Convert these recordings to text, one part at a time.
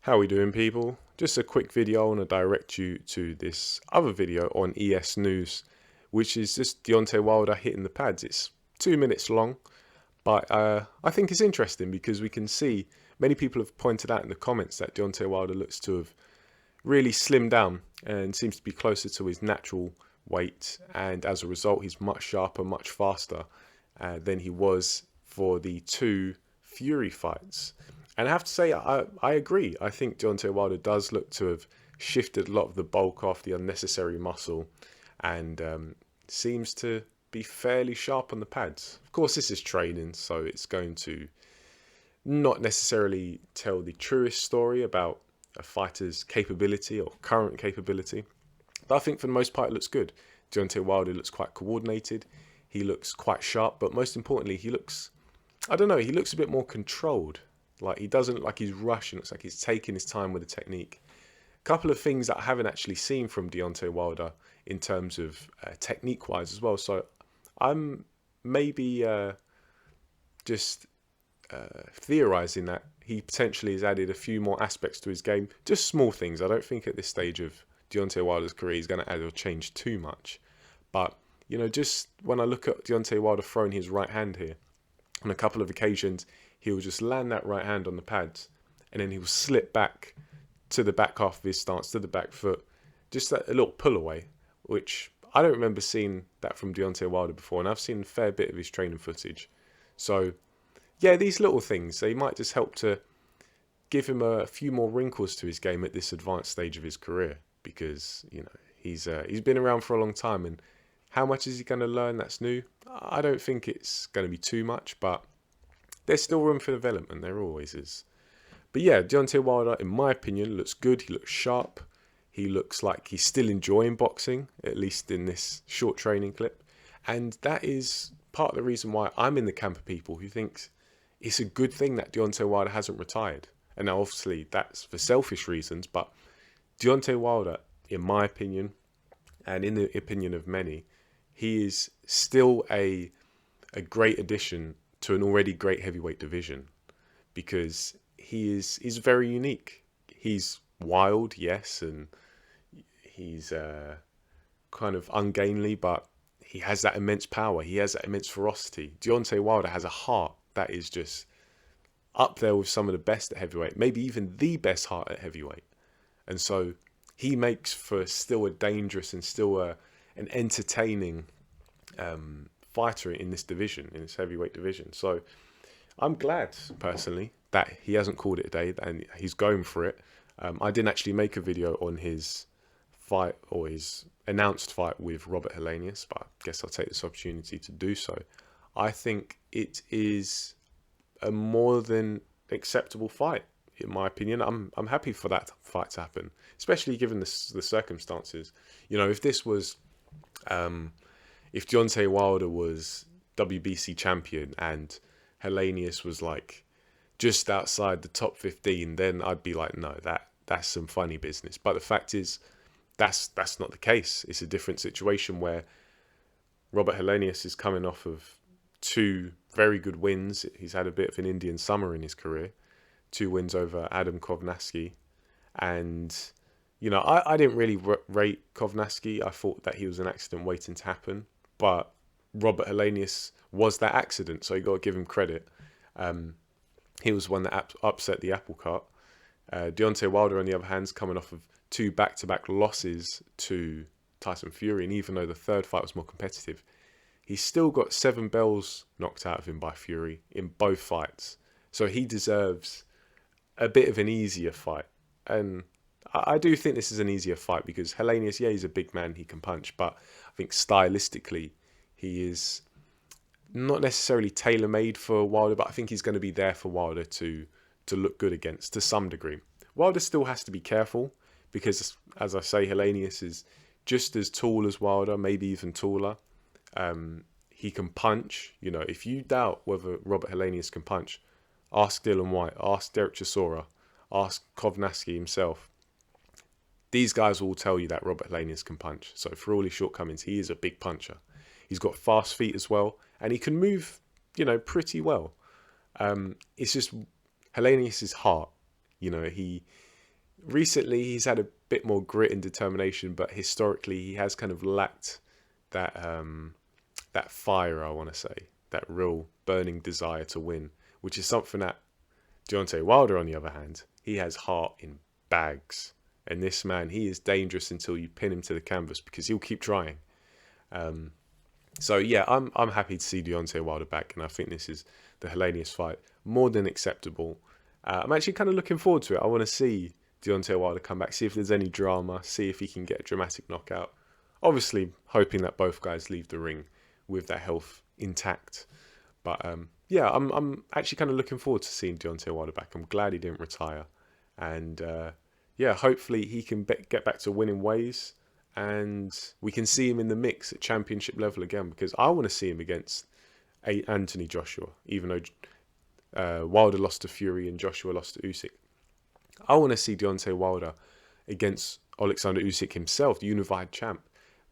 How we doing, people? Just a quick video. I want to direct you to this other video on ES News, which is just Deontay Wilder hitting the pads. It's 2 minutes long, but I think it's interesting because we can see many people have pointed out in the comments that Deontay Wilder looks to have really slimmed down and seems to be closer to his natural weight, and as a result, he's much sharper, much faster than he was for the two Fury fights. And I have to say, I agree. I think Deontay Wilder does look to have shifted a lot of the bulk off, the unnecessary muscle, and seems to be fairly sharp on the pads. Of course, this is training, so it's going to not necessarily tell the truest story about a fighter's capability or current capability. But I think for the most part, it looks good. Deontay Wilder looks quite coordinated. He looks quite sharp, but most importantly, he looks, I don't know, he looks a bit more controlled. Like, he doesn't look like he's rushing. It looks like he's taking his time with the technique. A couple of things that I haven't actually seen from Deontay Wilder in terms of technique-wise as well. So I'm maybe just theorising that he potentially has added a few more aspects to his game. Just small things. I don't think at this stage of Deontay Wilder's career he's going to add or change too much. But, you know, just when I look at Deontay Wilder throwing his right hand here, on a couple of occasions, he will just land that right hand on the pads and then he will slip back to the back half of his stance, to the back foot. Just a little pull away, which I don't remember seeing that from Deontay Wilder before. And I've seen a fair bit of his training footage. So, yeah, these little things, they might just help to give him a few more wrinkles to his game at this advanced stage of his career. Because, you know, he's been around for a long time, and how much is he going to learn that's new? I don't think it's going to be too much, but there's still room for development. There always is. But yeah, Deontay Wilder, in my opinion, looks good. He looks sharp. He looks like he's still enjoying boxing, at least in this short training clip. And that is part of the reason why I'm in the camp of people who thinks it's a good thing that Deontay Wilder hasn't retired. And now, obviously, that's for selfish reasons, but Deontay Wilder, in my opinion, and in the opinion of many, he is still a great addition to an already great heavyweight division, because he's very unique. He's wild, yes, and he's kind of ungainly, but he has that immense power. He has that immense ferocity. Deontay Wilder has a heart that is just up there with some of the best at heavyweight, maybe even the best heart at heavyweight. And so he makes for still a dangerous and still an entertaining fighter in this division, in this heavyweight division. So I'm glad, personally, that he hasn't called it a day and he's going for it. I didn't actually make a video on his fight or his announced fight with Robert Helenius, but I guess I'll take this opportunity to do so. I think it is a more than acceptable fight, in my opinion. I'm happy for that fight to happen, especially given the circumstances. You know, if this was, if Deontay Wilder was WBC champion and Helenius was like just outside the top 15, then I'd be like, no, that's some funny business. But the fact is, that's not the case. It's a different situation where Robert Helenius is coming off of two very good wins. He's had a bit of an Indian summer in his career. 2 wins over Adam Kovnatsky. And, you know, I didn't really rate Kovnatsky. I thought that he was an accident waiting to happen. But Robert Helenius was that accident, so you got to give him credit. He was one that upset the apple cart. Deontay Wilder, on the other hand, is coming off of 2 back-to-back losses to Tyson Fury. And even though the third fight was more competitive, he's still got 7 bells knocked out of him by Fury in both fights. So he deserves a bit of an easier fight. And I do think this is an easier fight because Helenius, yeah, he's a big man, he can punch, but I think stylistically he is not necessarily tailor-made for Wilder, but I think he's going to be there for Wilder to look good against to some degree. Wilder still has to be careful because, as I say, Helenius is just as tall as Wilder, maybe even taller. He can punch. You know, if you doubt whether Robert Helenius can punch, ask Dylan White, ask Derek Chisora, ask Kovnatsky himself. These guys will tell you that Robert Helenius can punch. So for all his shortcomings, he is a big puncher. He's got fast feet as well, and he can move, you know, pretty well. It's just Helenius' heart. You know, he recently he's had a bit more grit and determination, but historically he has kind of lacked that that fire, I want to say, that real burning desire to win, which is something that Deontay Wilder, on the other hand, he has heart in bags. And this man, he is dangerous until you pin him to the canvas because he'll keep trying. So yeah, I'm happy to see Deontay Wilder back, and I think this is the Helenius fight more than acceptable. I'm actually kind of looking forward to it. I want to see Deontay Wilder come back, see if there's any drama, see if he can get a dramatic knockout. Obviously, hoping that both guys leave the ring with their health intact. But yeah, I'm actually kind of looking forward to seeing Deontay Wilder back. I'm glad he didn't retire, and yeah, hopefully he can get back to winning ways, and we can see him in the mix at championship level again, because I want to see him against Anthony Joshua, even though Wilder lost to Fury and Joshua lost to Usyk. I want to see Deontay Wilder against Alexander Usyk himself, the unified champ.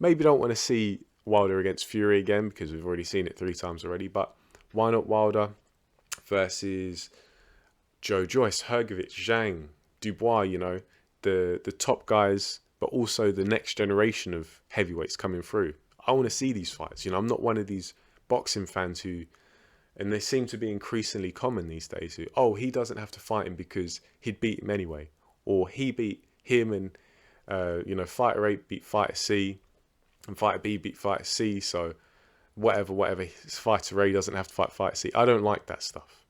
Maybe don't want to see Wilder against Fury again because we've already seen it 3 times already, but why not Wilder versus Joe Joyce, Hrgovic, Zhang, Dubois, you know, the top guys, but also the next generation of heavyweights coming through. I want to see these fights. You know, I'm not one of these boxing fans who, and they seem to be increasingly common these days, who, oh, he doesn't have to fight him because he'd beat him anyway. Or he beat him and, you know, fighter A beat fighter C and fighter B beat fighter C, so whatever, fighter A doesn't have to fight fighter C. I don't like that stuff.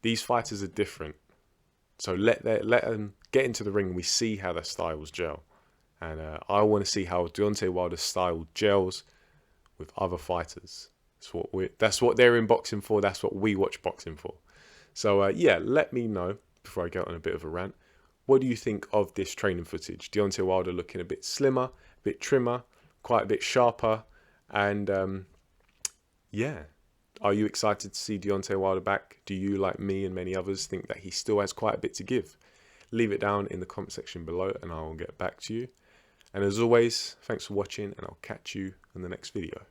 These fighters are different. So let them get into the ring and we see how their styles gel. And I want to see how Deontay Wilder's style gels with other fighters. That's what they're in boxing for. That's what we watch boxing for. So yeah, let me know before I go on a bit of a rant. What do you think of this training footage? Deontay Wilder looking a bit slimmer, a bit trimmer, quite a bit sharper, and yeah. Are you excited to see Deontay Wilder back? Do you, like me and many others, think that he still has quite a bit to give? Leave it down in the comment section below and I will get back to you. And as always, thanks for watching, and I'll catch you in the next video.